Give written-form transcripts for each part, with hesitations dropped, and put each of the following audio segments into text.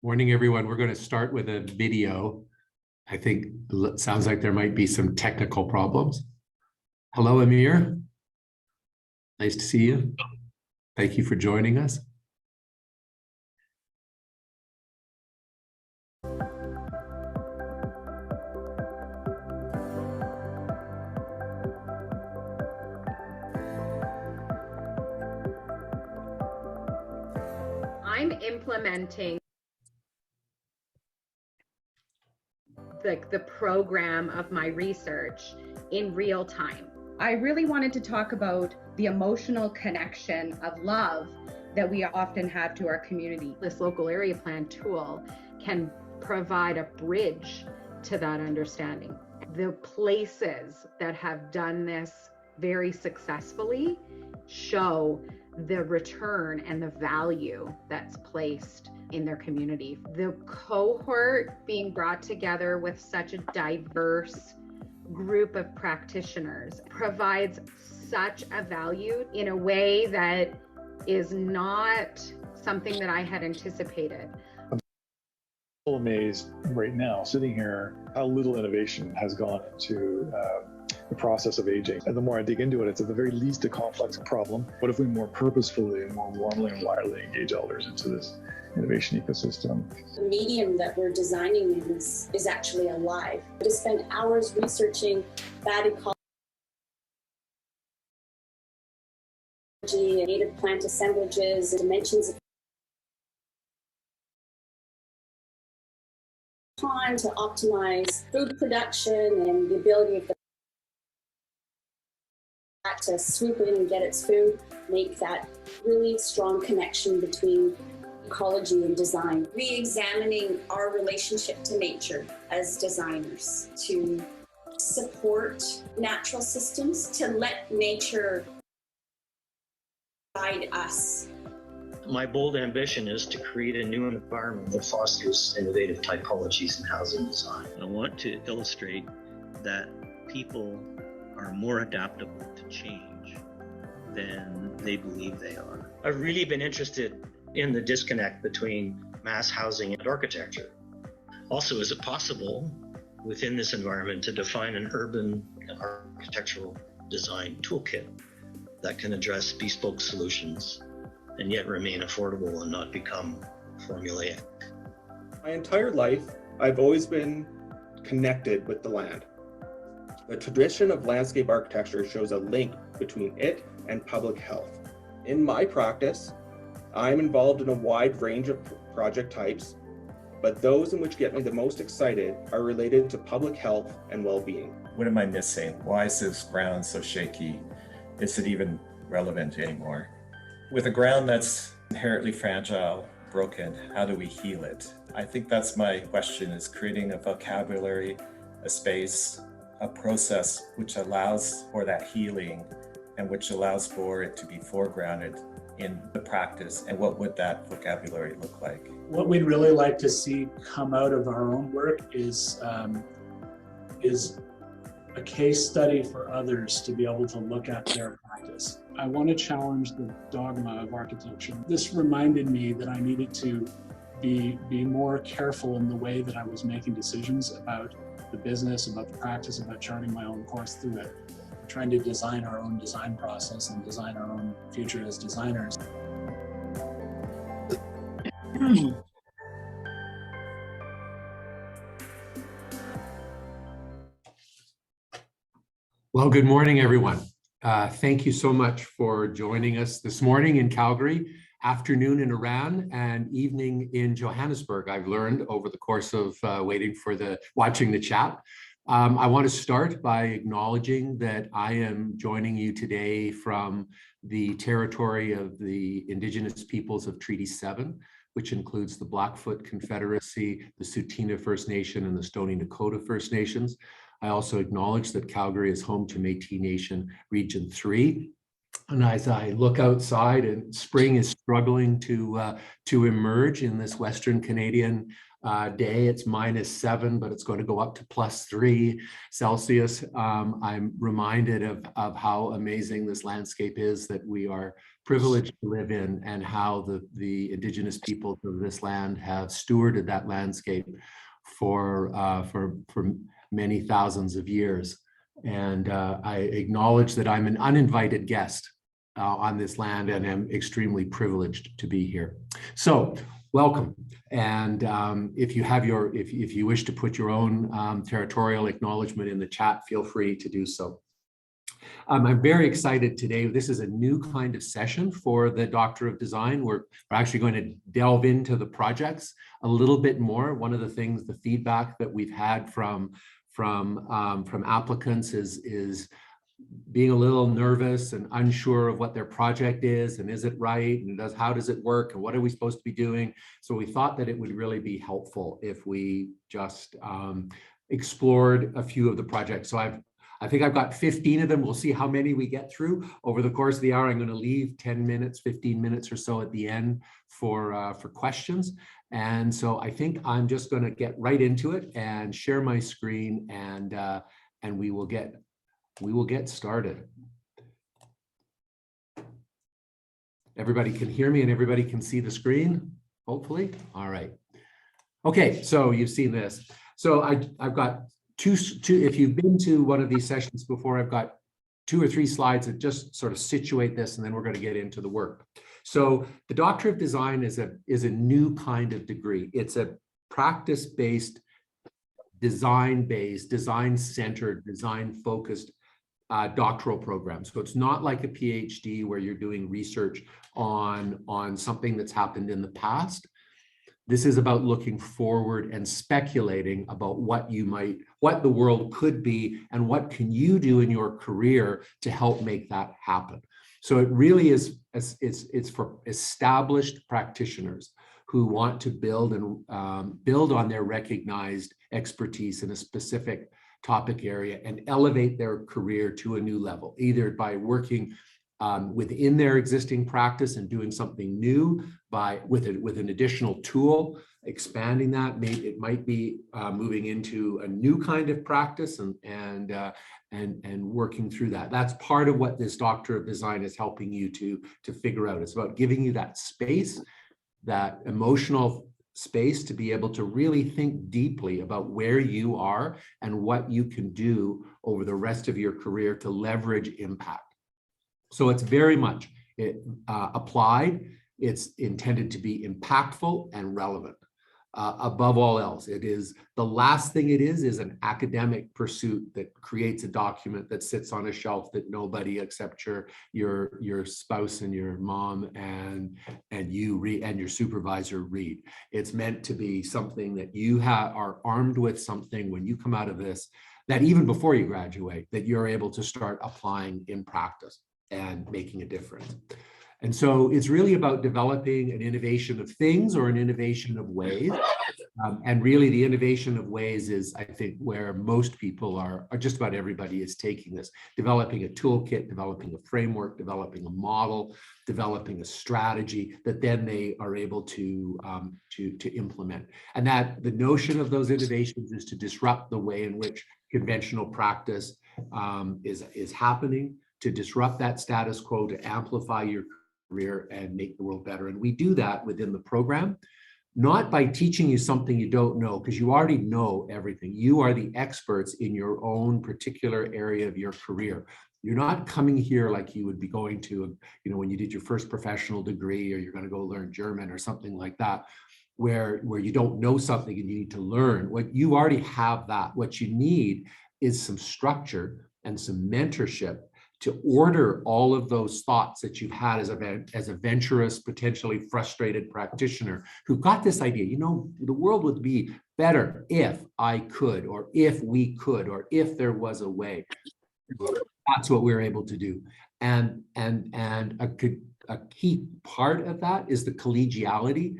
Morning, everyone. We're going to start with a video. I think it sounds like there might be some technical problems. Hello, Amir. Nice to see you. Thank you for joining us. I'm implementing the program of my research in real time. I really wanted to talk about the emotional connection of love that we often have to our community. This local area plan tool can provide a bridge to that understanding. The places that have done this very successfully show the return and the value that's placed in their community. The cohort being brought together with such a diverse group of practitioners provides such a value in a way that is not something that I had anticipated. I'm so amazed right now, sitting here, how little innovation has gone into the process of aging. And the more I dig into it, it's at the very least a complex problem. What if we more purposefully and more warmly and widely engage elders into this innovation ecosystem? The medium that we're designing is actually alive. To spend hours researching bad ecology, native plant assemblages, dimensions of time to optimize food production and the ability of the plant to swoop in and get its food, make that really strong connection between ecology and design. Re-examining our relationship to nature as designers, to support natural systems, to let nature guide us. My bold ambition is to create a new environment that fosters innovative typologies in housing design. I want to illustrate that people are more adaptable to change than they believe they are. I've really been interested in the disconnect between mass housing and architecture. Also, is it possible within this environment to define an urban architectural design toolkit that can address bespoke solutions and yet remain affordable and not become formulaic? My entire life, I've always been connected with the land. The tradition of landscape architecture shows a link between it and public health. In my practice, I'm involved in a wide range of project types, but those in which get me the most excited are related to public health and well-being. What am I missing? Why is this ground so shaky? Is it even relevant anymore? With a ground that's inherently fragile, broken, how do we heal it? I think that's my question, is creating a vocabulary, a space, a process which allows for that healing and which allows for it to be foregrounded in the practice. And what would that vocabulary look like? What we'd really like to see come out of our own work is a case study for others to be able to look at their practice. I want to challenge the dogma of architecture. This reminded me that I needed to be more careful in the way that I was making decisions about the business, about the practice, about charting my own course through it. We're trying to design our own design process and design our own future as designers. Well, good morning, everyone. Thank you so much for joining us this morning in Calgary, afternoon in Iran, and evening in Johannesburg. I've learned over the course of watching the chat. I want to start by acknowledging that I am joining you today from the territory of the Indigenous peoples of Treaty 7, which includes the Blackfoot Confederacy, the Tsuut'ina First Nation, and the Stoney Nakoda First Nations. I also acknowledge that Calgary is home to Métis Nation Region 3. And as I look outside, and spring is struggling to emerge in this Western Canadian day. It's -7, but it's going to go up to +3 Celsius. I'm reminded of how amazing this landscape is that we are privileged to live in, and how the Indigenous peoples of this land have stewarded that landscape for many thousands of years. And I acknowledge that I'm an uninvited guest on this land, and am extremely privileged to be here. So welcome. And if you wish to put your own territorial acknowledgement in the chat, feel free to do so. I'm very excited today. This is a new kind of session for the Doctor of Design. We're actually going to delve into the projects a little bit more. One of the things, the feedback that we've had from applicants is being a little nervous and unsure of what their project is, and is it right, and how does it work, and what are we supposed to be doing. So we thought that it would really be helpful if we just explored a few of the projects. So I think I've got 15 of them. We'll see how many we get through over the course of the hour. I'm going to leave 10 minutes, 15 minutes or so at the end for questions. And so I think I'm just going to get right into it and share my screen, and we will get started. Everybody can hear me and everybody can see the screen, hopefully. All right. Okay, so you've seen this. So I've got two, if you've been to one of these sessions before, I've got 2 or 3 slides that just sort of situate this, and then we're going to get into the work. So the Doctor of Design is a new kind of degree. It's a practice-based, design-based, design-centered, design-focused doctoral program. So it's not like a PhD where you're doing research on something that's happened in the past. This is about looking forward and speculating about what the world could be, and what can you do in your career to help make that happen. So it really is, it's for established practitioners who want to build on their recognized expertise in a specific topic area and elevate their career to a new level, either by working within their existing practice and doing something new with an additional tool, expanding that. Maybe it might be moving into a new kind of practice and working through that. That's part of what this Doctor of Design is helping you to figure out. It's about giving you that space, that emotional space, to be able to really think deeply about where you are and what you can do over the rest of your career to leverage impact. So it's very much applied. It's intended to be impactful and relevant. Above all else, it is the last thing it is an academic pursuit that creates a document that sits on a shelf that nobody except your spouse and your mom and you read, and your supervisor read. It's meant to be something that you are armed with, something when you come out of this, that even before you graduate, that you're able to start applying in practice and making a difference. And so it's really about developing an innovation of things or an innovation of ways. And really the innovation of ways is, I think, where most people are just about everybody is taking this, developing a toolkit, developing a framework, developing a model, developing a strategy that then they are able to implement. And that the notion of those innovations is to disrupt the way in which conventional practice is happening, to disrupt that status quo, to amplify your career and make the world better. And we do that within the program, not by teaching you something you don't know, because you already know everything. You are the experts in your own particular area of your career. You're not coming here like you would be going to, when you did your first professional degree, or you're going to go learn German or something like that, where you don't know something and you need to learn. What you already have that. What you need is some structure and some mentorship to order all of those thoughts that you've had as a venturous, potentially frustrated practitioner who got this idea, the world would be better if I could, or if we could, or if there was a way. That's what we're able to do. And a key part of that is the collegiality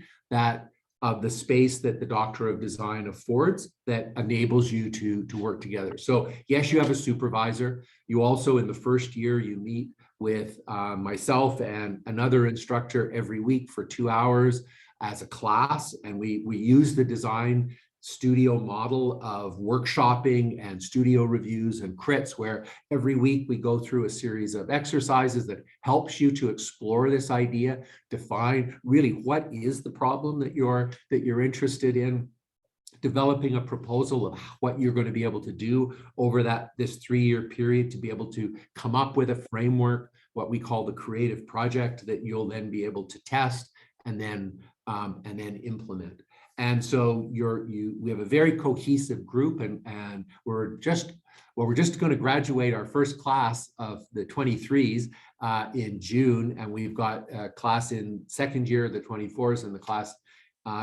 of the space that the Doctor of Design affords that enables you to work together. So yes, you have a supervisor. You also, in the first year, you meet with myself and another instructor every week for 2 hours. as a class, and we use the design studio model of workshopping and studio reviews and crits, where every week we go through a series of exercises that helps you to explore this idea, define really what is the problem that you're interested in, developing a proposal of what you're going to be able to do over this 3-year period to be able to come up with a framework, what we call the creative project, that you'll then be able to test and then implement. And so we have a very cohesive group, and we're just going to graduate our first class of the 23s in June, and we've got a class in second year, the 24s, and the class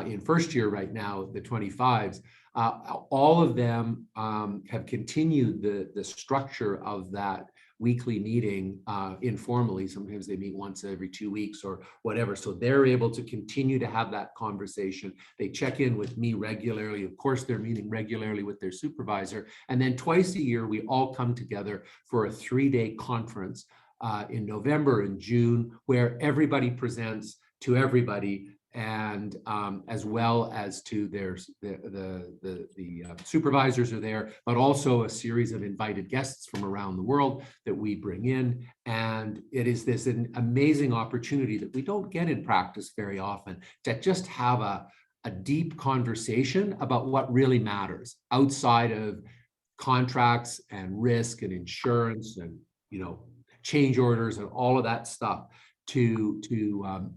in first year right now, the 25s. All of them have continued the structure of that weekly meeting informally. Sometimes they meet once every 2 weeks or whatever. So they're able to continue to have that conversation. They check in with me regularly. Of course, they're meeting regularly with their supervisor. And then twice a year, we all come together for a 3-day conference in November and June, where everybody presents to everybody, and as well as to the supervisors are there, but also a series of invited guests from around the world that we bring in. And it is this an amazing opportunity that we don't get in practice very often, to just have a deep conversation about what really matters outside of contracts and risk and insurance and, change orders and all of that stuff, to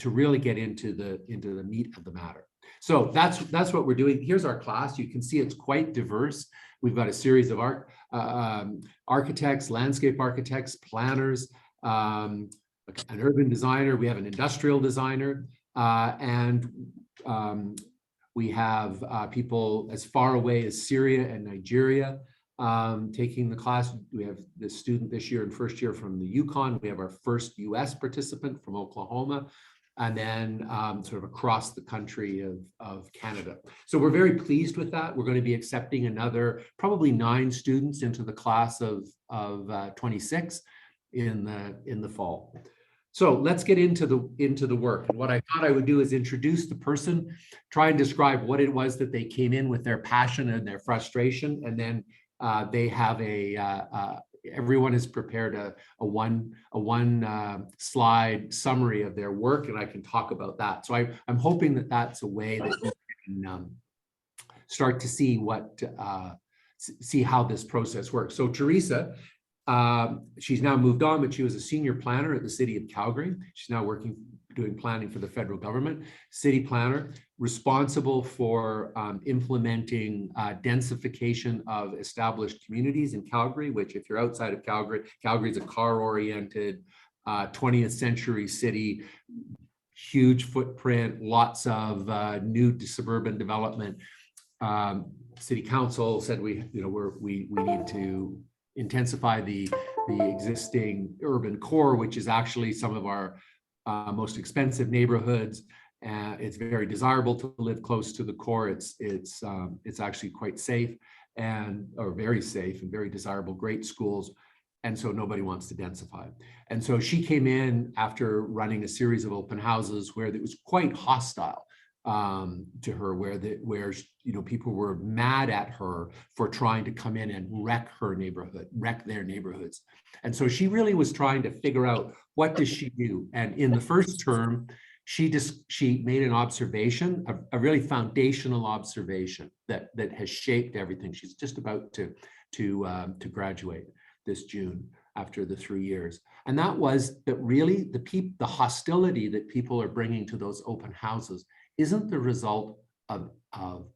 really get into the meat of the matter. So that's what we're doing. Here's our class. You can see it's quite diverse. We've got a series of architects, landscape architects, planners, an urban designer. We have an industrial designer, and we have people as far away as Syria and Nigeria taking the class. We have the student this year in first year from the Yukon. We have our first US participant from Oklahoma, and then sort of across the country of Canada. So we're very pleased with that. We're going to be accepting another probably 9 students into the class of 26 in the fall. So let's get into the work. And what I thought I would do is introduce the person, try and describe what it was that they came in with, their passion and their frustration, and then they have everyone has prepared a one slide summary of their work, and I can talk about that. So I'm hoping that that's a way that you can start to see see how this process works. So Teresa, she's now moved on, but she was a senior planner at the City of Calgary. She's now doing planning for the federal government. City planner, responsible for implementing densification of established communities in Calgary, which, if you're outside of Calgary, Calgary is a car-oriented 20th century city, huge footprint, lots of new suburban development. City Council said we need to intensify the existing urban core, which is actually some of our most expensive neighborhoods. It's very desirable to live close to the core. It's actually quite safe or very safe and very desirable, great schools. And so nobody wants to densify. And so she came in after running a series of open houses where it was quite hostile to her, where people were mad at her for trying to come in and wreck their neighborhoods. And so she really was trying to figure out, what does she do? And in the first term, she made an observation, a really foundational observation that has shaped everything. She's just about to graduate this June after the 3 years. And that was that really the hostility that people are bringing to those open houses isn't the result of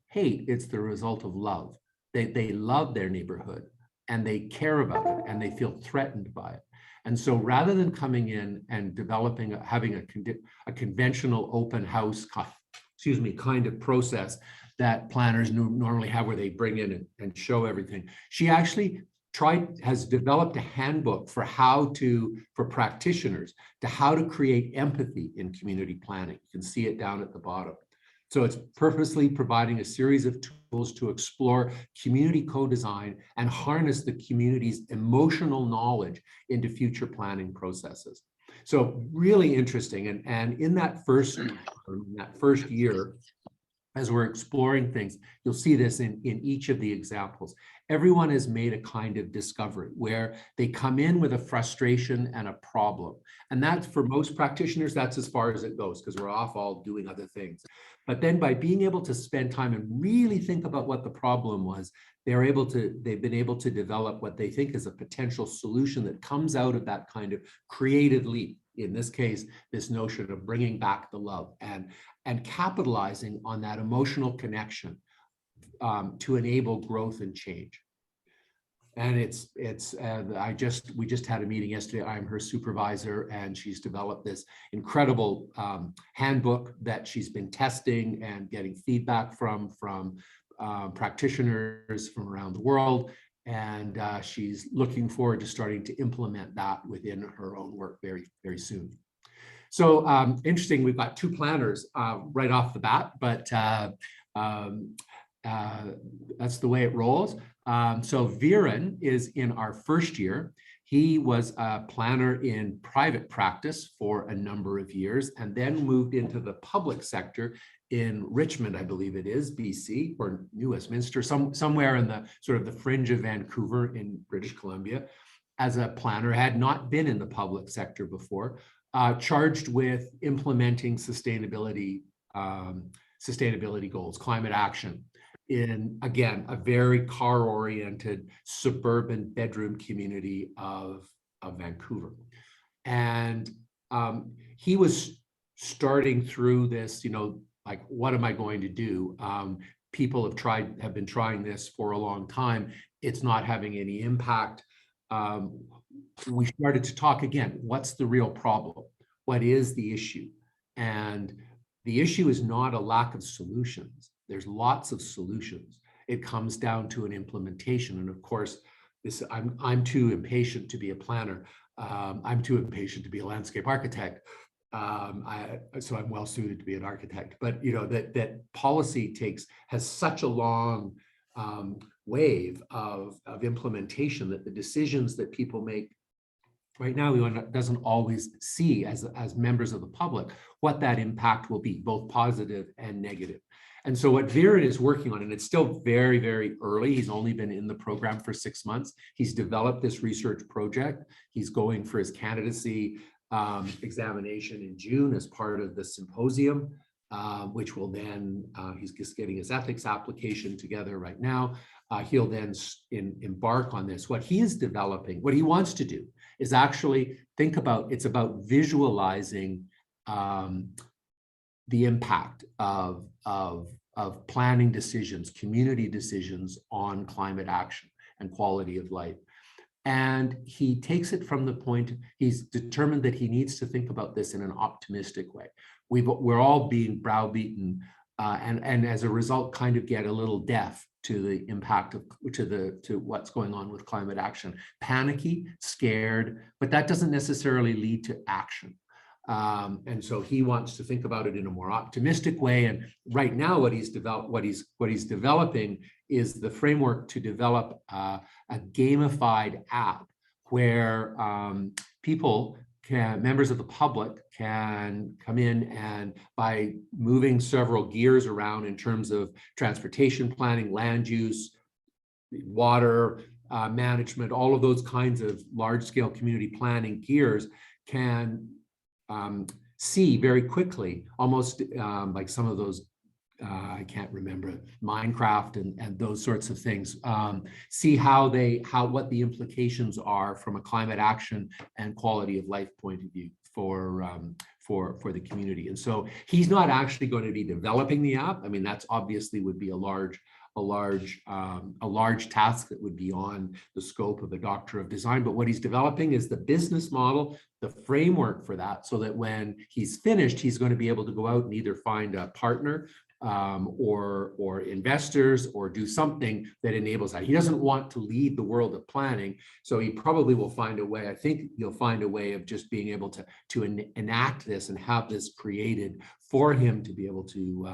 hate, it's the result of love. They love their neighborhood and they care about it and they feel threatened by it. And so rather than coming in and having a conventional open house, kind of process that planners normally have, where they bring in and show everything, she actually has developed a handbook for practitioners to how to create empathy in community planning. You can see it down at the bottom. So it's purposely providing a series of tools to explore community co-design and harness the community's emotional knowledge into future planning processes. So really interesting. And in that first year, as we're exploring things, you'll see this in each of the examples. Everyone has made a kind of discovery where they come in with a frustration and a problem. And that's, for most practitioners, that's as far as it goes, because we're off all doing other things. But then by being able to spend time and really think about what the problem was, they've been able to develop what they think is a potential solution that comes out of that kind of creative leap. In this case, this notion of bringing back the love and capitalizing on that emotional connection to enable growth and change. And we just had a meeting yesterday. I'm her supervisor, and she's developed this incredible handbook that she's been testing and getting feedback from practitioners from around the world. And she's looking forward to starting to implement that within her own work very, very soon. So interesting, we've got two planners right off the bat, but that's the way it rolls. So Viren is in our first year. He was a planner in private practice for a number of years and then moved into the public sector in Richmond, I believe it is, BC, or New Westminster, somewhere in the sort of the fringe of Vancouver in British Columbia, as a planner, had not been in the public sector before, charged with implementing sustainability goals, climate action, in, again, a very car-oriented suburban bedroom community of Vancouver. And he was starting through this, like, what am I going to do? People have been trying this for a long time. It's not having any impact. We started to talk again, what's the real problem? What is the issue? And the issue is not a lack of solutions. There's lots of solutions. It comes down to an implementation. And of course, I'm too impatient to be a planner. I'm too impatient to be a landscape architect. So I'm well suited to be an architect. But that policy has such a long wave of implementation that the decisions that people make right now, doesn't always see as members of the public what that impact will be, both positive and negative. And so what Viren is working on, and it's still very, very early, he's only been in the program for 6 months. He's developed this research project. He's going for his candidacy examination in June as part of the symposium, which will then, he's just getting his ethics application together right now. He'll then embark on this. What he is developing, what he wants to do is actually it's about visualizing the impact of planning decisions, community decisions on climate action and quality of life. And he takes it from the point, he's determined that he needs to think about this in an optimistic way. We're all being browbeaten and as a result kind of get a little deaf to the impact to what's going on with climate action. Panicky, scared, but that doesn't necessarily lead to action. And so he wants to think about it in a more optimistic way. And right now, what he's developing is the framework to develop a gamified app where members of the public can come in and, by moving several gears around in terms of transportation planning, land use, water management, all of those kinds of large-scale community planning gears, can see very quickly, almost like some of those, I can't remember, Minecraft and those sorts of things, see what the implications are from a climate action and quality of life point of view for the community. And so he's not actually going to be developing the app. I mean, that's obviously would be a large task that would be on the scope of a Doctor of Design. But what he's developing is the business model, the framework for that, so that when he's finished, he's going to be able to go out and either find a partner or investors, or do something that enables that. He doesn't want to lead the world of planning, so he probably will find a way. I think he'll find a way of just being able to enact this and have this created for him to be able to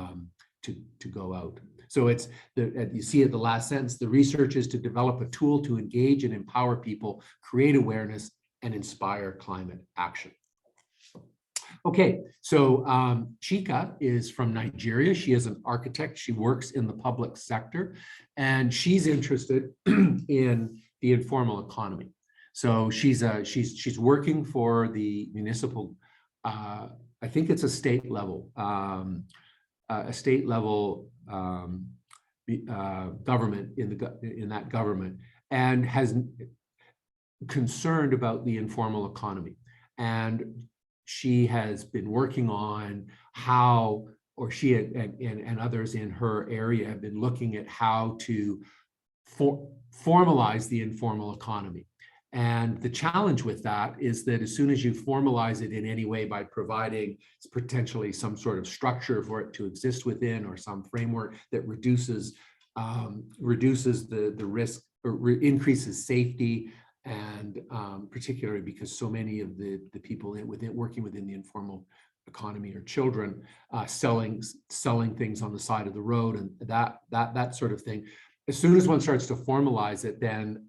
go out. So you see at the last sentence, the research is to develop a tool to engage and empower people, create awareness, and inspire climate action. Okay, so Chika is from Nigeria. She is an architect. She works in the public sector, and she's interested in the informal economy. So she's working for the municipal, I think it's a state level government in that government, and has concerned about the informal economy. And she has been working on how, or she and others in her area have been looking at how to formalize the informal economy. And the challenge with that is that as soon as you formalize it in any way by providing potentially some sort of structure for it to exist within, or some framework that reduces the risk, or increases safety, and particularly because so many of the people working within the informal economy are children, selling things on the side of the road, and that sort of thing. As soon as one starts to formalize it, then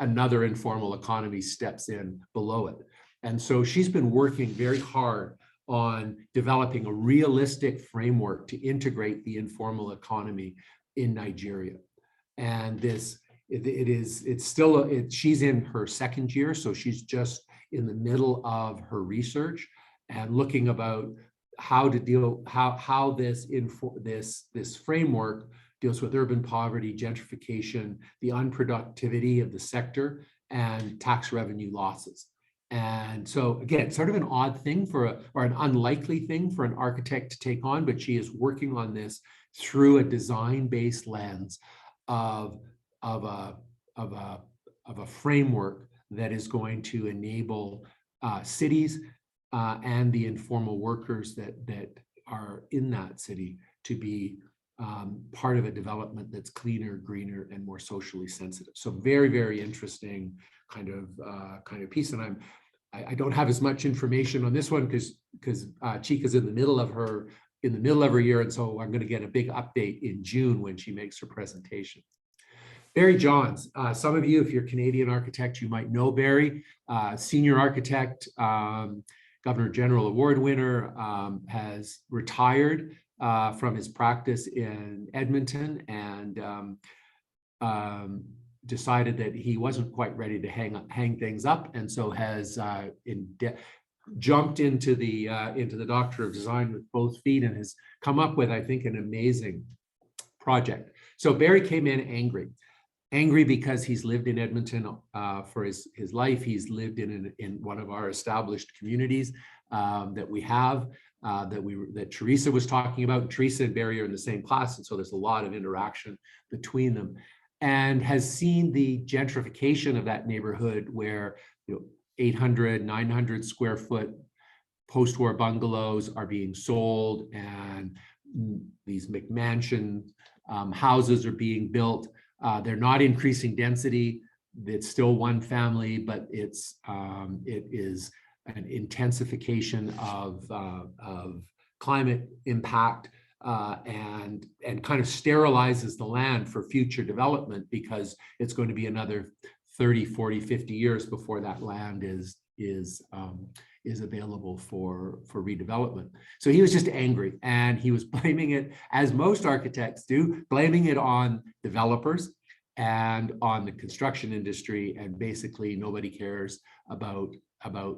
another informal economy steps in below it. And so she's been working very hard on developing a realistic framework to integrate the informal economy in Nigeria. And she's in her second year, so she's just in the middle of her research and looking about how to deal, how this framework deals with urban poverty, gentrification, the unproductivity of the sector, and tax revenue losses. And so again, sort of an odd thing or an unlikely thing for an architect to take on, but she is working on this through a design-based lens of a framework that is going to enable cities and the informal workers that are in that city to be part of a development that's cleaner, greener, and more socially sensitive. So very, very interesting kind of piece. And I don't have as much information on this one because Chika's in the middle of her year, and so I'm going to get a big update in June when she makes her presentation. Barry Johns, some of you, if you're Canadian architect, you might know Barry, senior architect, Governor General Award winner, has retired from his practice in Edmonton, and decided that he wasn't quite ready to hang things up, and so has jumped into the Doctor of Design with both feet, and has come up with, I think, an amazing project. So Barry came in angry because he's lived in Edmonton for his life. He's lived in one of our established communities that we have, that Teresa was talking about. Teresa and Barry are in the same class, and so there's a lot of interaction between them, and has seen the gentrification of that neighborhood where 800, 900 square foot post-war bungalows are being sold, and these McMansion houses are being built. They're not increasing density. It's still one family, but it is an intensification of climate impact, and kind of sterilizes the land for future development, because it's going to be another 30, 40, 50 years before that land is available for redevelopment. So he was just angry, and he was blaming it, as most architects do, blaming it on developers and on the construction industry, and basically nobody cares about the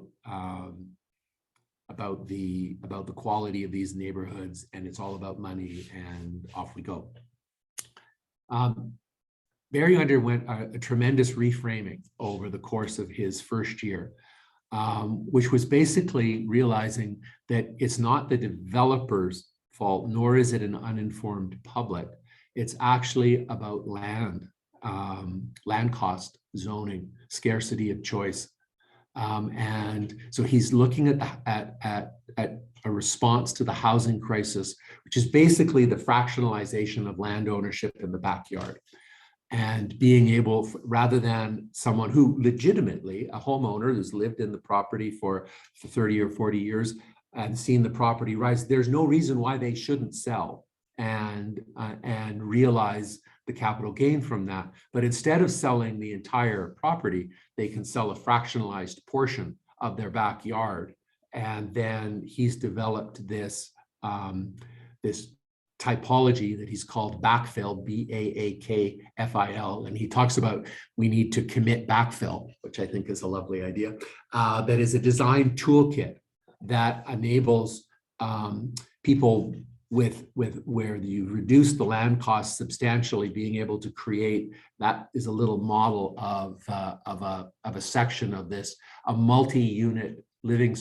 quality of these neighborhoods, and it's all about money, and off we go. Barry underwent a tremendous reframing over the course of his first year, which was basically realizing that it's not the developer's fault, nor is it an uninformed public. It's actually about land cost, zoning, scarcity of choice. And so he's looking at a response to the housing crisis, which is basically the fractionalization of land ownership in the backyard. And being able, rather than someone who legitimately, a homeowner who's lived in the property for 30 or 40 years and seen the property rise, there's no reason why they shouldn't sell and realize the capital gain from that. But instead of selling the entire property, they can sell a fractionalized portion of their backyard And then he's developed this, this typology that he's called backfill, BAAKFIL. And he talks about we need to commit backfill, which I think is a lovely idea. That is a design toolkit that enables people with where you reduce the land costs substantially, being able to create, that is a little model of a section of this, a multi-unit living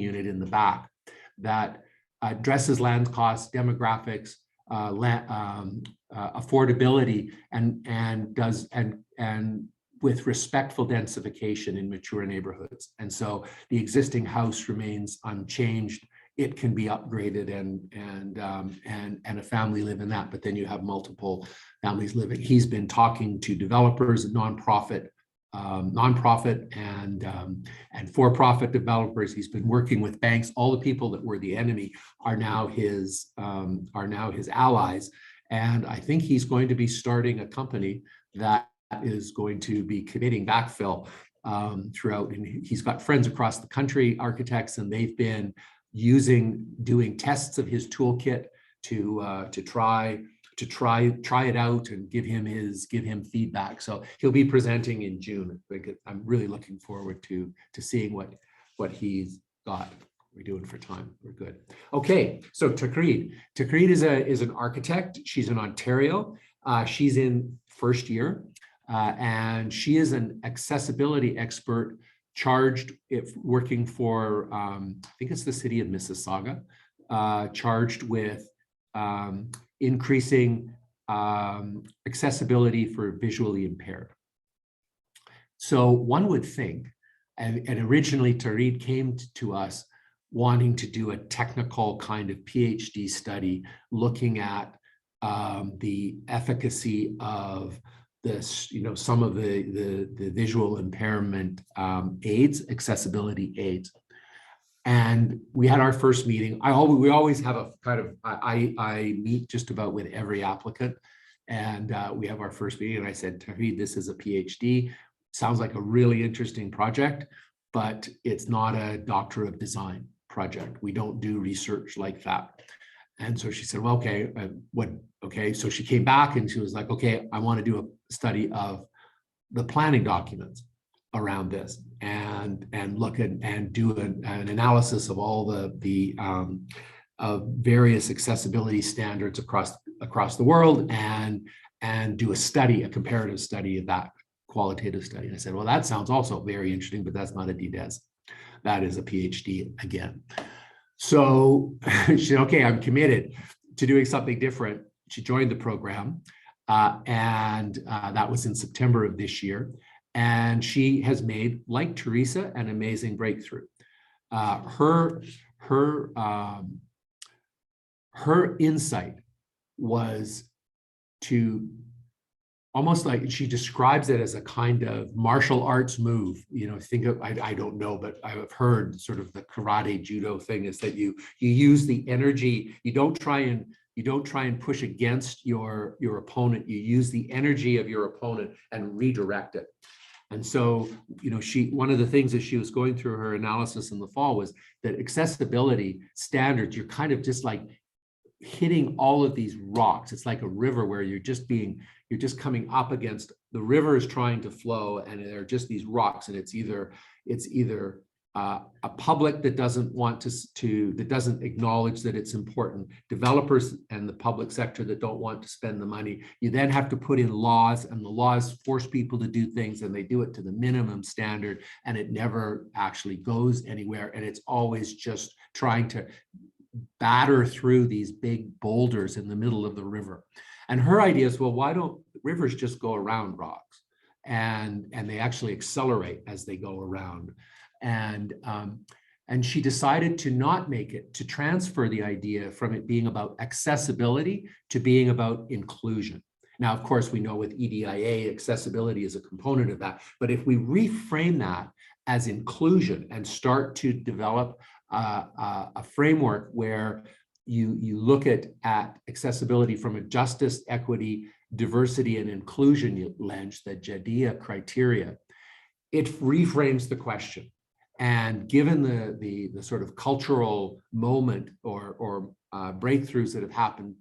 unit in the back that addresses land costs, demographics, affordability, and with respectful densification in mature neighborhoods. And so the existing house remains unchanged. It can be upgraded and a family live in that, but then you have multiple families living. He's been talking to developers, nonprofit and for-profit developers. He's been working with banks. All the people that were the enemy are now his allies. And I think he's going to be starting a company that is going to be committing backfill throughout. And he's got friends across the country, architects, and they've been doing tests of his toolkit to try it out and give him feedback. So he'll be presenting in June. I'm really looking forward to seeing what he's got. We're doing for time. We're good. Okay, so Takreed is an architect. She's in Ontario. She's in first year, and she is an accessibility expert charged working for I think it's the city of Mississauga, charged with increasing accessibility for visually impaired. So one would think, and originally Takreed came to us wanting to do a technical kind of PhD study looking at the efficacy of this, some of the visual impairment aids, accessibility aids. And we had our first meeting. We always have a kind of, I meet just about with every applicant, and we have our first meeting, and I said, Takreed, this is a PhD. Sounds like a really interesting project, but it's not a Doctor of Design project. We don't do research like that. And so she said, well, okay, okay. So she came back and she was like, okay, I want to do a study of the planning documents around this and look at and do an analysis of all the various accessibility standards across the world and do a comparative study of that, qualitative study. And I said, well, that sounds also very interesting, but that's not a DDes. That is a PhD again. So she said, okay, I'm committed to doing something different. She joined the program, and that was in September of this year. And she has made, like Teresa, an amazing breakthrough. Her insight was to almost like, she describes it as a kind of martial arts move. Think of, I don't know, but I've heard sort of the karate judo thing is that you use the energy. You don't try and push against your opponent. You use the energy of your opponent and redirect it. And so, one of the things that she was going through her analysis in the fall was that accessibility standards, you're kind of just like hitting all of these rocks. It's like a river where you're just coming up against, the river is trying to flow and there are just these rocks, and it's either a public that doesn't want that doesn't acknowledge that it's important, developers and the public sector that don't want to spend the money. You then have to put in laws, and the laws force people to do things, and they do it to the minimum standard, and it never actually goes anywhere. And it's always just trying to batter through these big boulders in the middle of the river. And her idea is, well, why don't rivers just go around rocks? And they actually accelerate as they go around. And she decided to not make it, to transfer the idea from it being about accessibility to being about inclusion. Now, of course, we know with EDIA, accessibility is a component of that. But if we reframe that as inclusion and start to develop a framework where you look at accessibility from a justice, equity, diversity, and inclusion lens, the JADIA criteria, it reframes the question. And given the sort of cultural moment or breakthroughs that have happened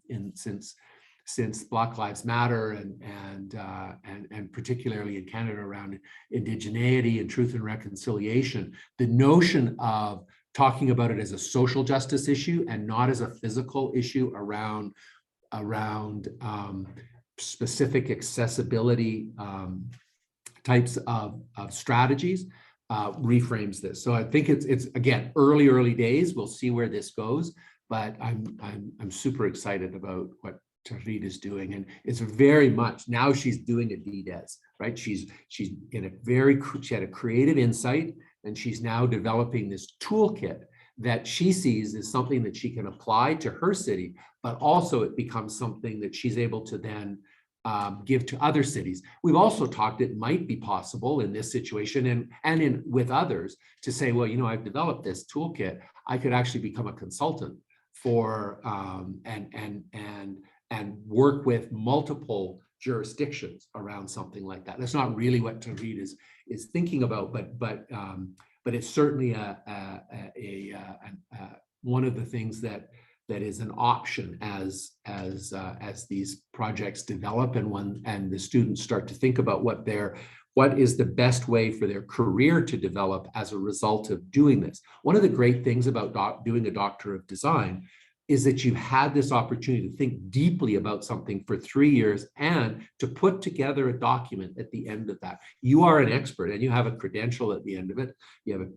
since Black Lives Matter and particularly in Canada around indigeneity and truth and reconciliation, the notion of talking about it as a social justice issue and not as a physical issue around specific accessibility types of strategies reframes this. So I think it's again early days. We'll see where this goes, but I'm super excited about what Tahrid is doing, and it's very much now she's doing a DDES, right? She's in she had a creative insight, and she's now developing this toolkit that she sees as something that she can apply to her city, but also it becomes something that she's able to then give to other cities. We've also talked, it might be possible in this situation and with others to say, well, you know, I've developed this toolkit. I could actually become a consultant for and work with multiple jurisdictions around something like that. That's not really what Tahrid is thinking about, but it's certainly one of the things that is an option as these projects develop and the students start to think about what is the best way for their career to develop as a result of doing this. One of the great things about doing a Doctor of Design is that you've had this opportunity to think deeply about something for 3 years and to put together a document at the end of that. You are an expert and you have a credential at the end of it. You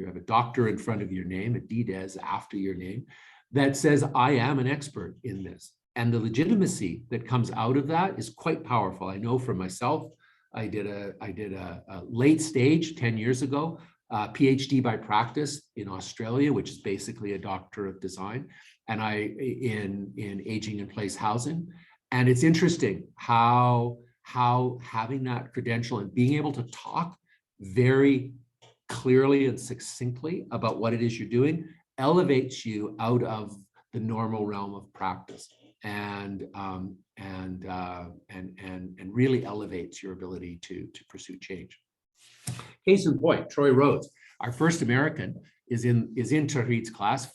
have a doctor in front of your name, a DDES after your name, that says, I am an expert in this. And the legitimacy that comes out of that is quite powerful. I know for myself, I did a late stage 10 years ago, PhD by practice in Australia, which is basically a Doctor of Design, and in aging in place housing. And it's interesting how having that credential and being able to talk very clearly and succinctly about what it is you're doing elevates you out of the normal realm of practice and really elevates your ability to pursue change. Case in point, Troy Rhodes, our first American, is in Tahrid's class,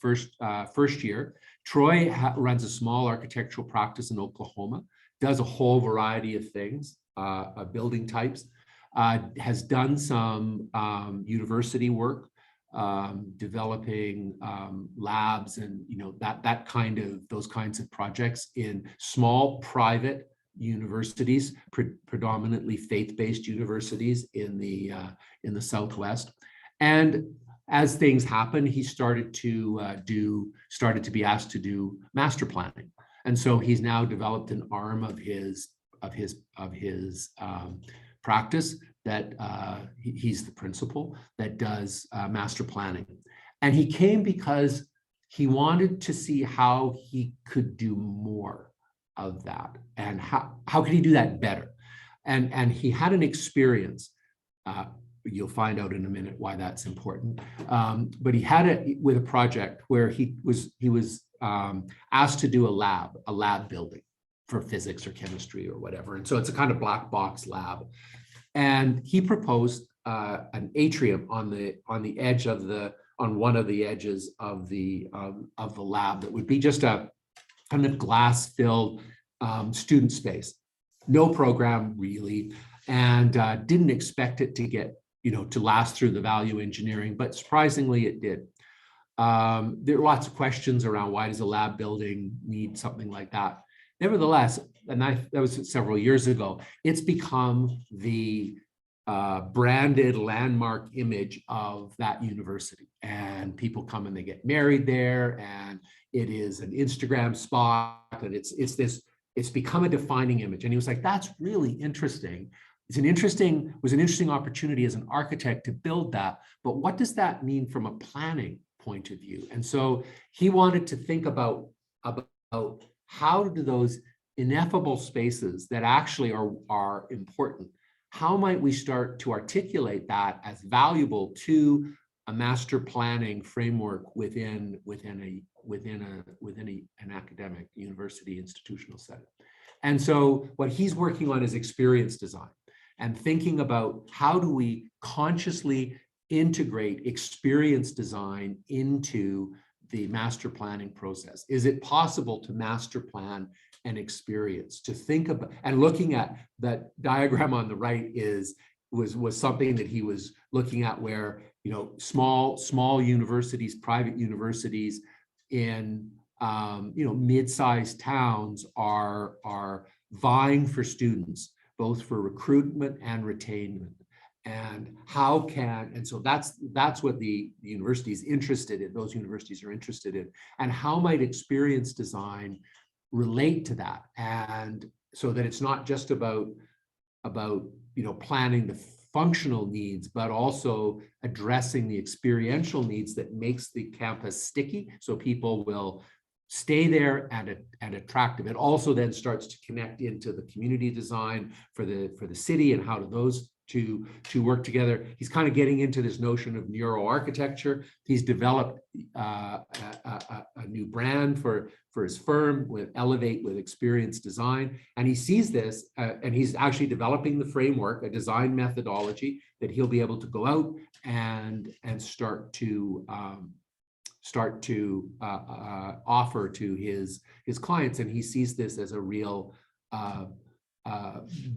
first year. Troy runs a small architectural practice in Oklahoma, does a whole variety of things, building types, has done some university work, developing labs and those kinds of projects in small private universities, predominantly faith-based universities in the Southwest. And as things happen, he started to be asked to do master planning, and so he's now developed an arm of his practice that he's the principal that does master planning. And he came because he wanted to see how he could do more of that and how could he do that better. And he had an experience, you'll find out in a minute why that's important, but he had it with a project where he was asked to do a lab building for physics or chemistry or whatever. And so it's a kind of black box lab. And he proposed an atrium on one of the edges of the lab that would be just a kind of glass-filled student space, no program really, and didn't expect it to get to last through the value engineering, but surprisingly it did. There are lots of questions around why does a lab building need something like that. Nevertheless, and that was several years ago, it's become the branded landmark image of that university. And people come and they get married there, and it is an Instagram spot, and it's become a defining image. And he was like, that's really interesting. Was an interesting opportunity as an architect to build that, but what does that mean from a planning point of view? And so he wanted to think about how do those ineffable spaces that actually are important, how might we start to articulate that as valuable to a master planning framework within an academic university institutional setting. And so what he's working on is experience design and thinking about how do we consciously integrate experience design into the master planning process? Is it possible to master plan an experience, to think about, and looking at that diagram on the right was something that he was looking at, where, you know, small universities, private universities in you know, mid-sized towns are vying for students, both for recruitment and retainment. And so that's what the university is interested in, those universities are interested in, and how might experience design relate to that, and so that it's not just about you know, planning the functional needs, but also addressing the experiential needs that makes the campus sticky, so people will stay there and attractive. It also then starts to connect into the community design for the city, and how do those two work together. He's kind of getting into this notion of neuroarchitecture. He's developed a new brand for his firm with Elevate with Experience Design. And he sees this and he's actually developing the framework, a design methodology that he'll be able to go out and start to offer to his clients. And he sees this as a real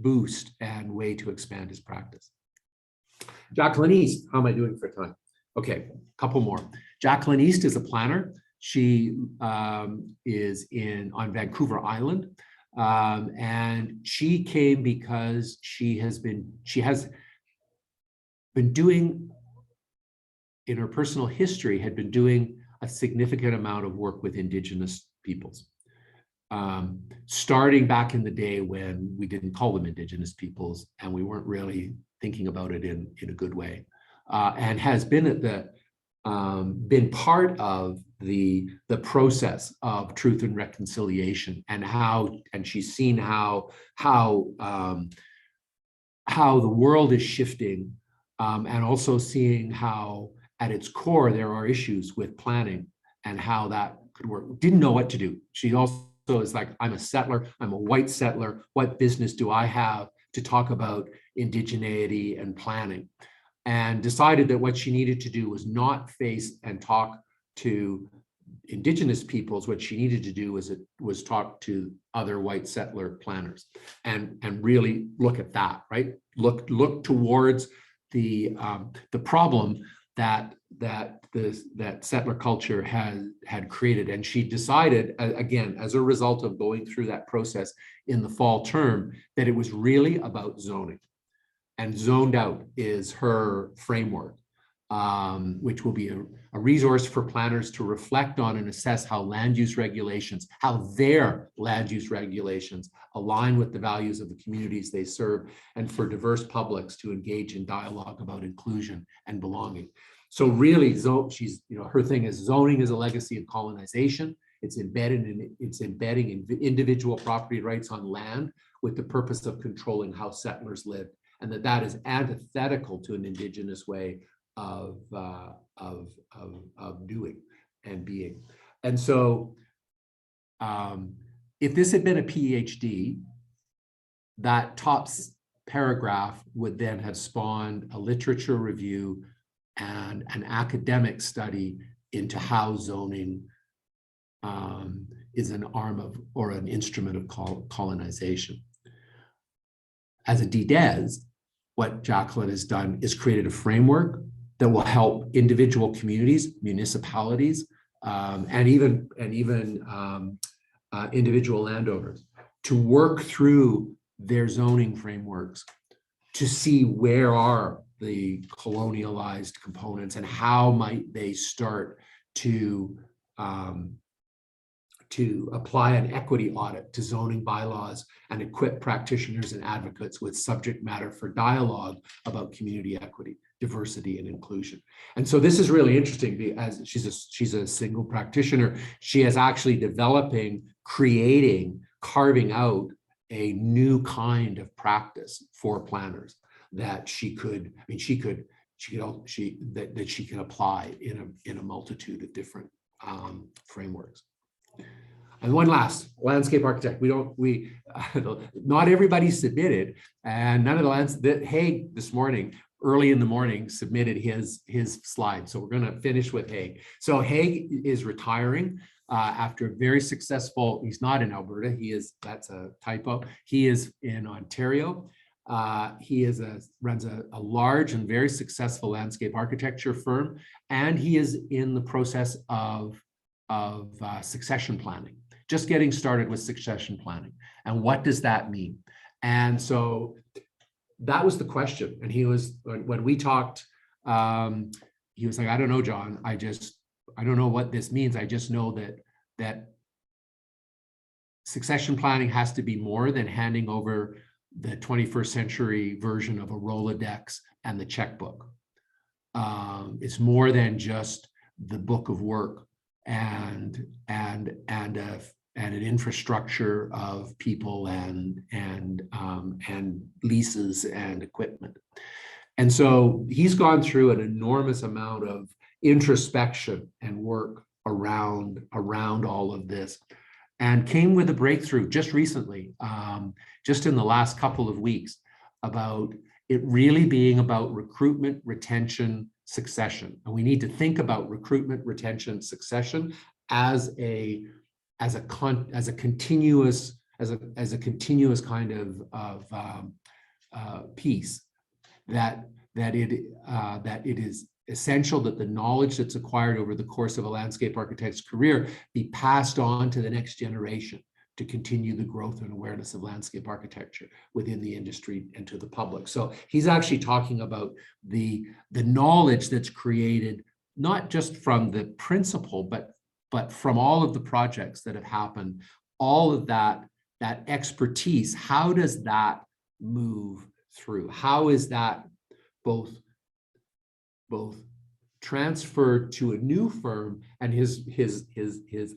boost and way to expand his practice. Jacqueline East, how am I doing for time? Okay, a couple more. Jacqueline East is a planner. She is on Vancouver Island, and she came because she has been doing, in her personal history, had been doing a significant amount of work with Indigenous peoples. Starting back in the day when we didn't call them Indigenous peoples, and we weren't really thinking about it in a good way, and has been been part of the process of truth and reconciliation, and she's seen how the world is shifting, and also seeing how at its core there are issues with planning and how that could work. Didn't know what to do. She also is like, I'm a settler, I'm a white settler. What business do I have to talk about indigeneity and planning? And decided that what she needed to do was not face and talk to Indigenous peoples. What she needed to do was talk to other white settler planners and really look at that, right? Look towards the problem that settler culture had created. And she decided, again, as a result of going through that process in the fall term, that it was really about zoning. And Zoned Out is her framework, which will be a resource for planners to reflect on and assess how land use regulations, how their land use regulations align with the values of the communities they serve, and for diverse publics to engage in dialogue about inclusion and belonging. So really, she's, you know, her thing is zoning is a legacy of colonization. It's embedding in individual property rights on land with the purpose of controlling how settlers live, and that is antithetical to an Indigenous way of doing and being. And so if this had been a PhD, that top paragraph would then have spawned a literature review and an academic study into how zoning is an arm of or an instrument of colonization. As a DDes, what Jacqueline has done is created a framework that will help individual communities, municipalities, and even individual landowners to work through their zoning frameworks to see where are the colonialized components and how might they start to apply an equity audit to zoning bylaws and equip practitioners and advocates with subject matter for dialogue about community equity, diversity, and inclusion. And so this is really interesting because she's a single practitioner. She is actually carving out a new kind of practice for planners that she can apply in a multitude of different frameworks. And one last, landscape architect. Not everybody submitted, and none of the Hague this morning early in the morning submitted his slide. So we're going to finish with Haig. So Haig is retiring after a very successful, he's not in Alberta, that's a typo. He is in Ontario. He runs a large and very successful landscape architecture firm, and he is in the process of succession planning, just getting started with succession planning. And what does that mean? And so that was the question. And when we talked, he was like, I don't know, John, I don't know what this means. I just know that succession planning has to be more than handing over the 21st century version of a Rolodex and the checkbook. It's more than just the book of work and an infrastructure of people and leases and equipment. And so he's gone through an enormous amount of introspection and work around all of this, and came with a breakthrough just recently, just in the last couple of weeks, about it really being about recruitment, retention, succession. And we need to think about recruitment, retention, succession as a continuous kind of piece, that it is essential that the knowledge that's acquired over the course of a landscape architect's career be passed on to the next generation to continue the growth and awareness of landscape architecture within the industry and to the public. So he's actually talking about the knowledge that's created, not just from the principle, but from all of the projects that have happened, all of that expertise. How does that move through? How is that both transferred to a new firm? And his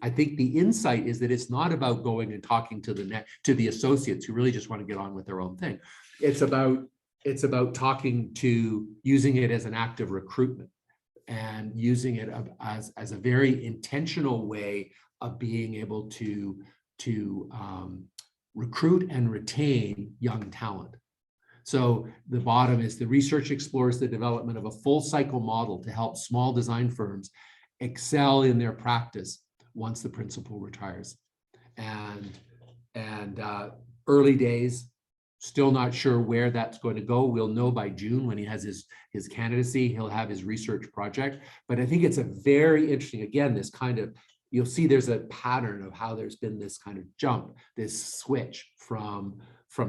I think the insight is that it's not about going and talking to the associates who really just want to get on with their own thing. It's about using it as an act of recruitment and using it as a very intentional way of being able to recruit and retain young talent. So the bottom is the research explores the development of a full cycle model to help small design firms excel in their practice once the principal retires. And early days, still not sure where that's going to go. We'll know by June when he has his candidacy. He'll have his research project. But I think it's a very interesting, again, this kind of, you'll see there's a pattern of how there's been this kind of jump, this switch from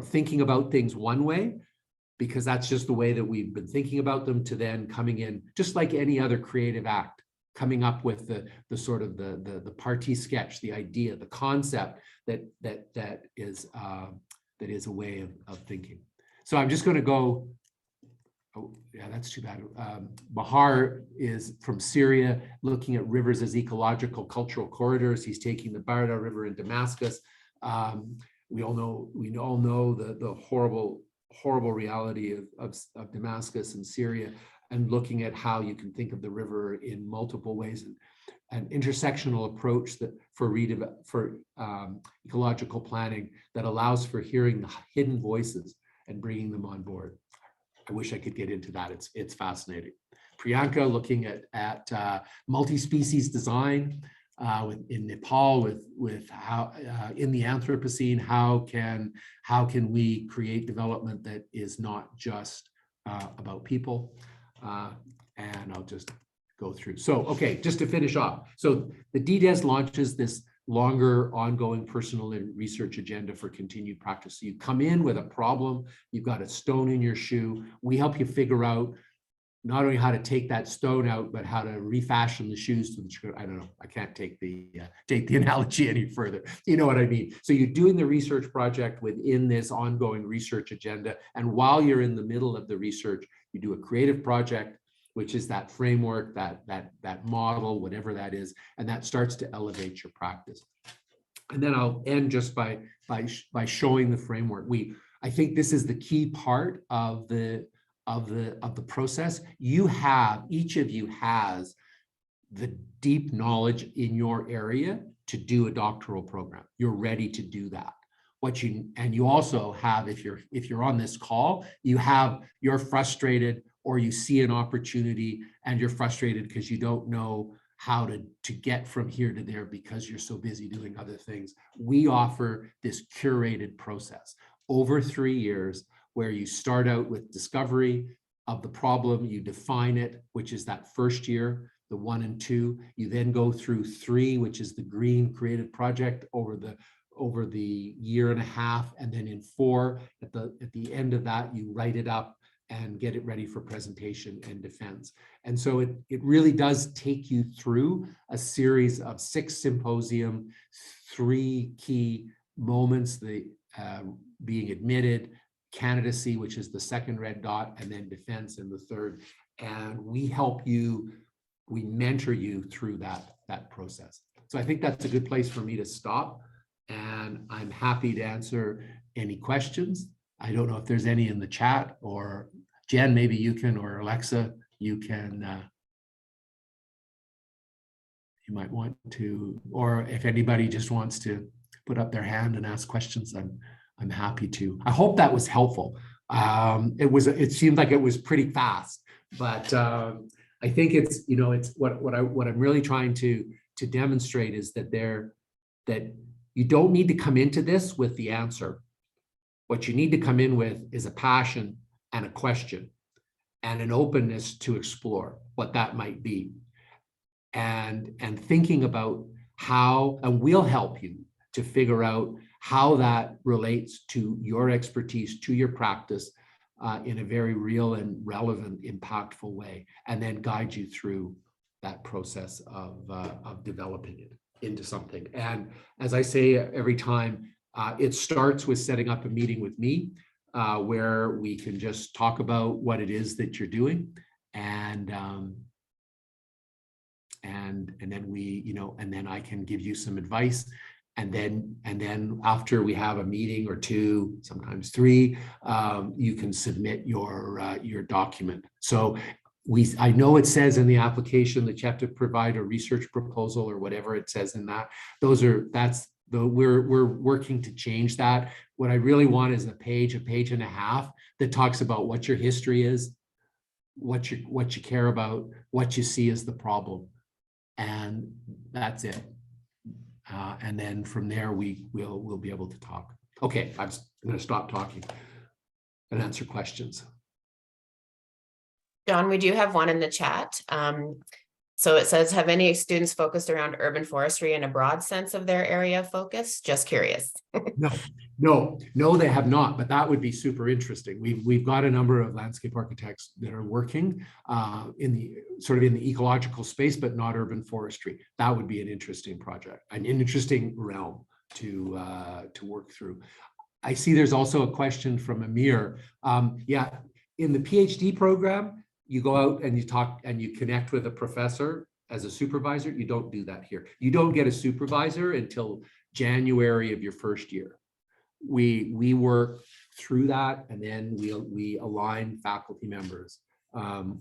thinking about things one way, because that's just the way that we've been thinking about them, to then coming in, just like any other creative act, coming up with the sort of the party sketch, the idea, the concept that is a way of thinking. So I'm just going to go. Oh, yeah, that's too bad. Bahar is from Syria, looking at rivers as ecological cultural corridors. He's taking the Barda River in Damascus. We all know the horrible reality of Damascus and Syria, and looking at how you can think of the river in multiple ways, an intersectional approach that for ecological planning that allows for hearing the hidden voices and bringing them on board. I wish I could get into that. It's fascinating. Priyanka looking at multi-species design in Nepal with how in the Anthropocene, how can we create development that is not just about people? And I'll just go through. So, okay, just to finish off. So the DDES launches this longer ongoing personal and research agenda for continued practice. So you come in with a problem, you've got a stone in your shoe. We help you figure out not only how to take that stone out, but how to refashion the shoes to the screw. I don't know. I can't take the analogy any further. You know what I mean? So you're doing the research project within this ongoing research agenda. And while you're in the middle of the research, you do a creative project, which is that framework, that model, whatever that is, and that starts to elevate your practice. And then I'll end just by showing the framework. I think this is the key part of the process. Each of you has the deep knowledge in your area to do a doctoral program. You're ready to do that. And you also have, if you're on this call, you're frustrated or you see an opportunity and you're frustrated because you don't know how to get from here to there because you're so busy doing other things. We offer this curated process over 3 years where you start out with discovery of the problem, you define it, which is that first year, the 1 and 2. You then go through 3, which is the green creative project over the year and a half, and then in 4, at the end of that, you write it up and get it ready for presentation and defense. And so it really does take you through a series of 6 symposium, 3 key moments, the being admitted, candidacy, which is the second red dot, and then defense in the third. And we help you, we mentor you through that process. So I think that's a good place for me to stop. And I'm happy to answer any questions. I don't know if there's any in the chat, or Jen, maybe you can, or Alexa, you can, you might want to, or if anybody just wants to put up their hand and ask questions, I'm happy to. I hope that was helpful. It seemed like it was pretty fast, but I think it's, you know, it's what I'm really trying to demonstrate is that that you don't need to come into this with the answer. What you need to come in with is a passion and a question and an openness to explore what that might be, and thinking about how, and we'll help you to figure out how that relates to your expertise, to your practice, in a very real and relevant, impactful way, and then guide you through that process of developing it into something. And as I say every time, it starts with setting up a meeting with me, where we can just talk about what it is that you're doing, and then we, you know, and then I can give you some advice. And then after we have a meeting or 2, sometimes 3, you can submit your document. So I know it says in the application that you have to provide a research proposal or whatever it says in that. We're working to change that. What I really want is a page and a half that talks about what your history is, what you care about, what you see as the problem, and that's it. And then from there, we'll be able to talk. Okay, I'm going to stop talking and answer questions. John, we do have one in the chat. So it says, have any students focused around urban forestry in a broad sense of their area of focus? Just curious. No, they have not, but that would be super interesting. We've got a number of landscape architects that are working in the ecological space, but not urban forestry. That would be an interesting project, an interesting realm to work through. I see there's also a question from Amir. Yeah, in the PhD program, you go out and you talk and you connect with a professor as a supervisor. You don't do that here. You don't get a supervisor until January of your first year. We work through that, and then we align faculty members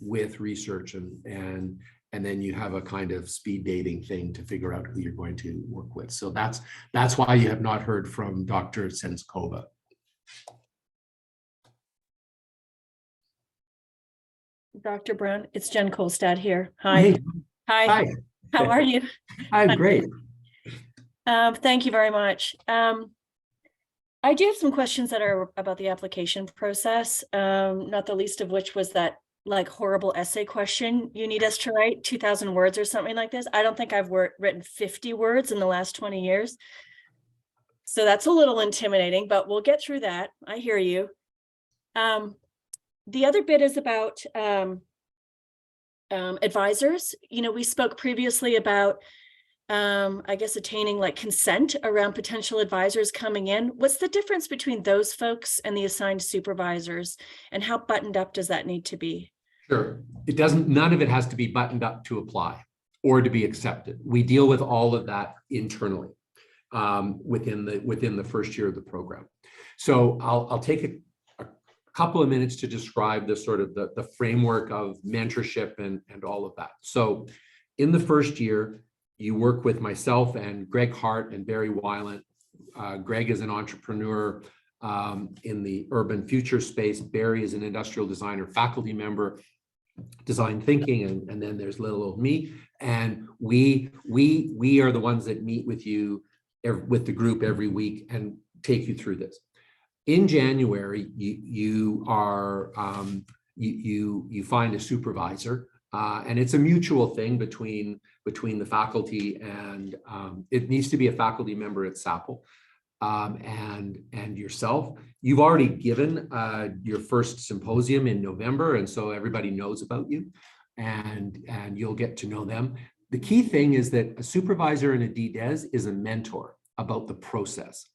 with research, and then you have a kind of speed dating thing to figure out who you're going to work with. So that's why you have not heard from Dr. Senskova. Dr. Brown, it's Jen Kolstad here. Hi. Hey. Hi. How are you? I'm great. Thank you very much. I do have some questions that are about the application process, not the least of which was that like horrible essay question you need us to write 2,000 words or something like this. I don't think I've written 50 words in the last 20 years. So that's a little intimidating, but we'll get through that. I hear you. The other bit is about advisors. You know, we spoke previously about, I guess, attaining like consent around potential advisors coming in. What's the difference between those folks and the assigned supervisors, and how buttoned up does that need to be? Sure. None of it has to be buttoned up to apply or to be accepted. We deal with all of that internally within the first year of the program. So I'll take a couple of minutes to describe the sort of the framework of mentorship and all of that. So in the first year, you work with myself and Greg Hart and Barry Weiland. Greg is an entrepreneur In the urban future space, Barry is an industrial designer, faculty member, design thinking, and then there's little old me. And we are the ones that meet with you with the group every week and take you through this. In January, you find a supervisor, and it's a mutual thing between the faculty and it needs to be a faculty member at SAPL and yourself. You've already given your first symposium in November, and so everybody knows about you, and you'll get to know them. The key thing is that a supervisor and a DDes is a mentor about the process.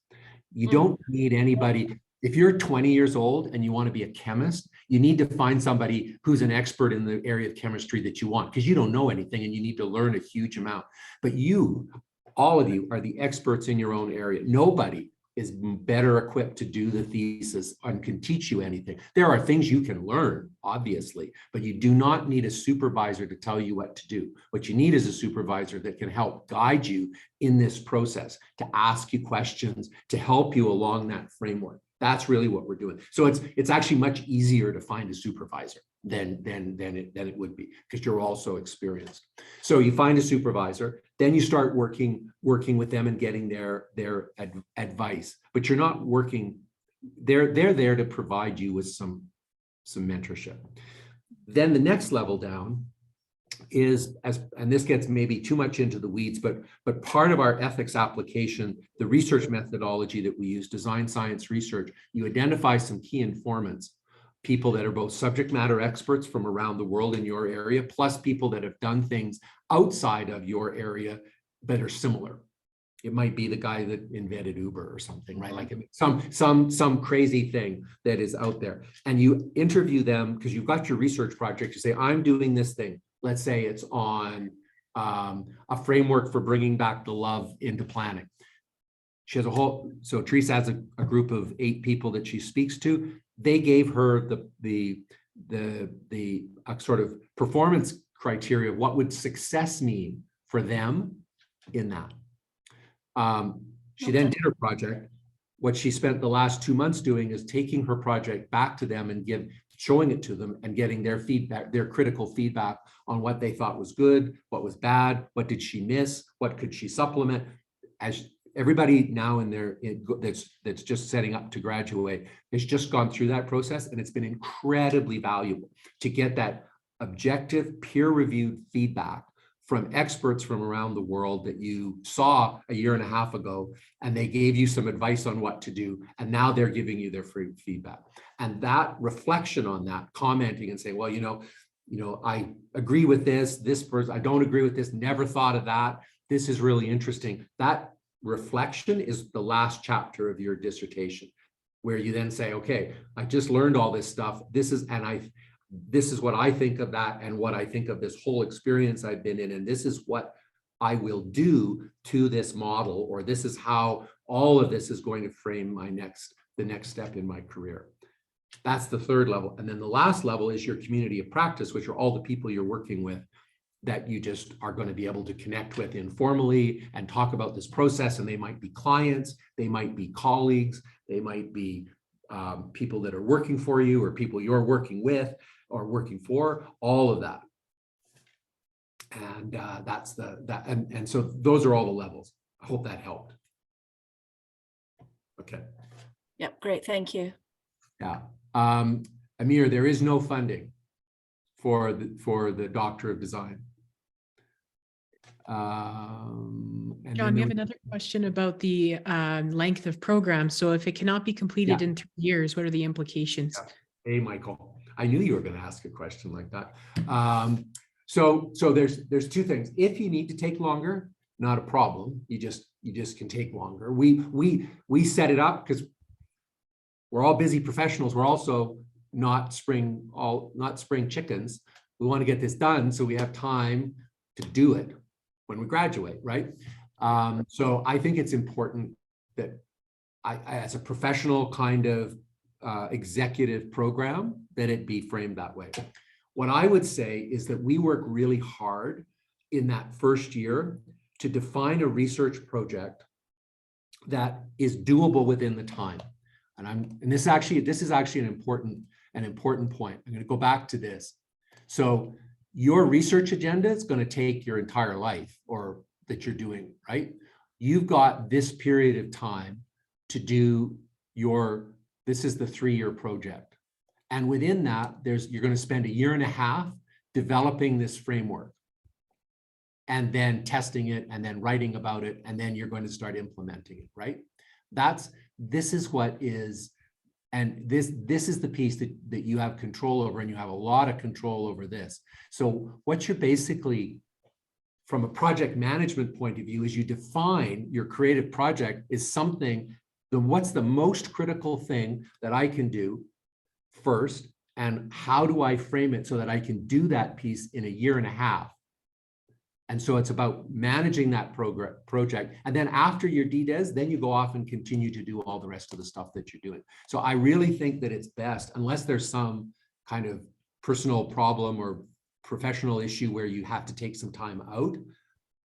You don't need anybody. If you're 20 years old and you want to be a chemist, you need to find somebody who's an expert in the area of chemistry that you want, because you don't know anything and you need to learn a huge amount. But you, all of you, are the experts in your own area. Nobody is better equipped to do the thesis and can teach you anything. There are things you can learn, obviously, but you do not need a supervisor to tell you what to do. What you need is a supervisor that can help guide you in this process, to ask you questions, to help you along that framework. That's really what we're doing. So it's actually much easier to find a supervisor than it would be, because you're also experienced. So you find a supervisor, then you start working with them and getting their advice. But you're not working. They're there to provide you with some mentorship. Then the next level down is, and this gets maybe too much into the weeds, but part of our ethics application, the research methodology that we use, design science research, you identify some key informants, people that are both subject matter experts from around the world in your area, plus people that have done things outside of your area that are similar. It might be the guy that invented Uber or something, right? Like some crazy thing that is out there. And you interview them because you've got your research project. You say, I'm doing this thing. Let's say it's on a framework for bringing back the love into planning. She has so Teresa has a group of 8 people that she speaks to. They gave her the sort of performance criteria. What would success mean for them in that? She then did her project. What she spent the last 2 months doing is taking her project back to them and showing it to them and getting their feedback, their critical feedback on what they thought was good, what was bad, what did she miss, what could she supplement. As everybody now that's just setting up to graduate has just gone through that process, and it's been incredibly valuable to get that objective, peer-reviewed feedback from experts from around the world that you saw a year and a half ago, and they gave you some advice on what to do, and now they're giving you their free feedback. And that reflection on that, commenting and saying, well, I agree with this person, I don't agree with this, never thought of that, this is really interesting. That reflection is the last chapter of your dissertation, where you then say, okay, I just learned all this stuff, this is what I think of that, and what I think of this whole experience I've been in, and this is what I will do to this model, or this is how all of this is going to frame the next step in my career. That's the third level. And then the last level is your community of practice, which are all the people you're working with that you just are going to be able to connect with informally and talk about this process. And they might be clients, they might be colleagues, they might be people that are working for you, or people you're working with or working for, all of that. And and so those are all the levels. I hope that helped. Okay. Yep, great, thank you. Yeah. Amir, there is no funding for the Doctor of Design. John, we have another question about the length of program. So if it cannot be completed in 3 years, what are the implications? Yeah. Hey, Michael, I knew you were going to ask a question like that. So there's 2 things. If you need to take longer, not a problem. You just can take longer. We set it up because we're all busy professionals. We're also not spring chickens. We want to get this done so we have time to do it when we graduate, right? So I think it's important that I as a professional kind of executive program, that it be framed that way. What I would say is that we work really hard in that first year to define a research project that is doable within the time. and this is actually an important point. I'm going to go back to this. So your research agenda is going to take your entire life, or that you're doing, right? You've got this period of time to do this is the 3-year project. And within that, you're going to spend 1.5 years developing this framework, and then testing it, and then writing about it, and then you're going to start implementing it, right? This is what is, and this is the piece that you have control over, and you have a lot of control over this. So what you're basically, from a project management point of view, is you define your creative project is something, what's the most critical thing that I can do first, and how do I frame it so that I can do that piece in 1.5 years? And so it's about managing that project. And then after your DDES, then you go off and continue to do all the rest of the stuff that you're doing. So I really think that it's best, unless there's some kind of personal problem or professional issue where you have to take some time out,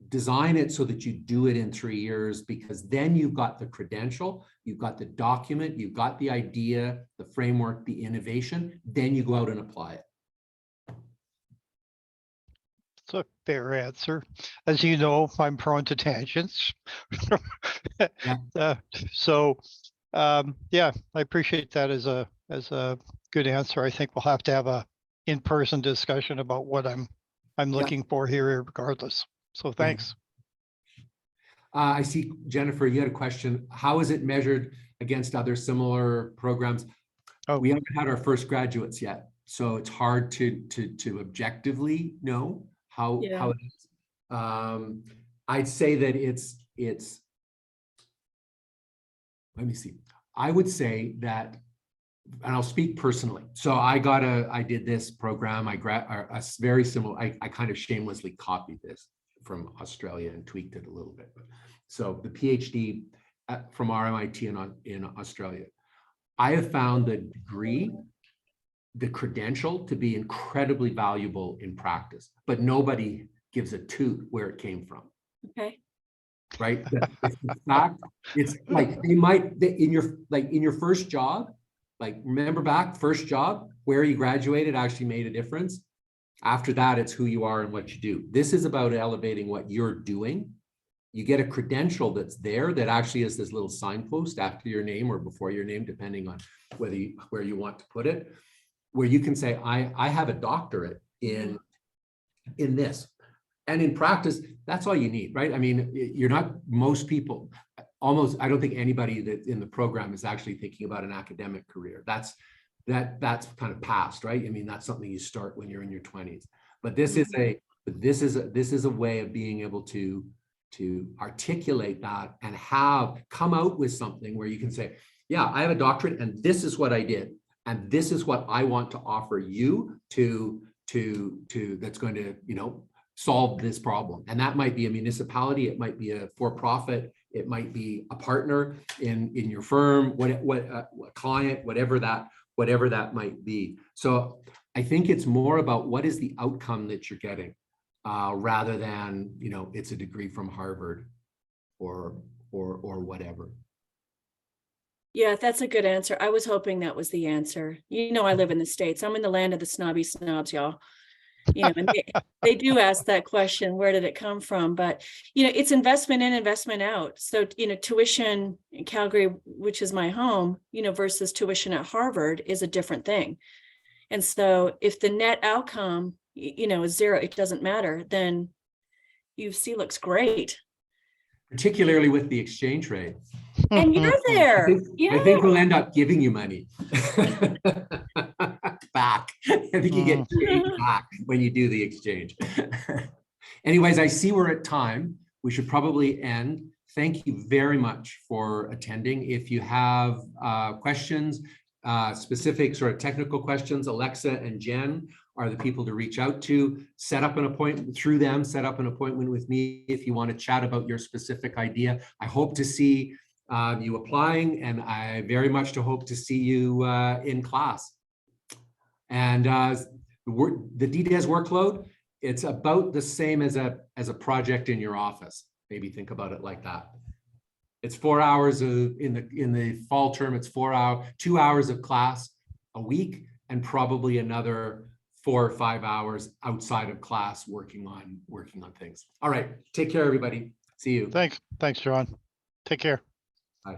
design it so that you do it in 3 years, because then you've got the credential, you've got the document, you've got the idea, the framework, the innovation, then you go out and apply it. It's a fair answer. As you know, I'm prone to tangents. Yeah. Yeah, I appreciate that as a good answer. I think we'll have to have a in-person discussion about what I'm looking for here regardless. So thanks. I see, Jennifer, you had a question. How is it measured against other similar programs? Oh. We haven't had our first graduates yet, so it's hard to objectively know how it is. I'd say that it's let me see. I would say that, and I'll speak personally. So I did this program. A very similar, I kind of shamelessly copied this from Australia and tweaked it a little bit. So the PhD from RMIT in Australia, I have found the degree, the credential, to be incredibly valuable in practice, but nobody gives a toot where it came from. Okay. Right? In fact, it's like in your first job, like remember back, first job, where you graduated actually made a difference. After that, it's who you are and what you do. This is about elevating what you're doing. You get a credential that's there that actually is this little signpost after your name or before your name, depending on where you want to put it, where you can say, I have a doctorate in this. And in practice, that's all you need, right? I mean, most people, almost, I don't think anybody that's in the program is actually thinking about an academic career. That's kind of past, right? I mean, that's something you start when you're in your 20s. But this is a way of being able to articulate that and come out with something where you can say, yeah, I have a doctorate and this is what I did. And this is what I want to offer you to that's going to, solve this problem. And that might be a municipality, it might be a for-profit, it might be a partner in your firm, a client, whatever that might be. So I think it's more about what is the outcome that you're getting, rather than, it's a degree from Harvard or whatever. Yeah, that's a good answer. I was hoping that was the answer. I live in the States. I'm in the land of the snobby snobs, y'all. And they do ask that question, where did it come from? But, it's investment in, investment out. So, tuition in Calgary, which is my home, versus tuition at Harvard is a different thing. And so if the net outcome, is zero, it doesn't matter, then UC looks great. Particularly with the exchange rate. And you're there. I think we'll end up giving you money back. I think you get back when you do the exchange. Anyways, I see we're at time. We should probably end. Thank you very much for attending. If you have questions, specific sort of technical questions, Alexa and Jen are the people to reach out to. Set up an appointment through them, set up an appointment with me if you want to chat about your specific idea. I hope to see you applying, and I very much hope to see you in class. And the DDES workload, it's about the same as a project in your office. Maybe think about it like that. It's 4 hours in the fall term, it's 2 hours of class a week, and probably another 4 or 5 hours outside of class working on things. All right, take care, everybody. See you. Thanks, John. Take care. Bye.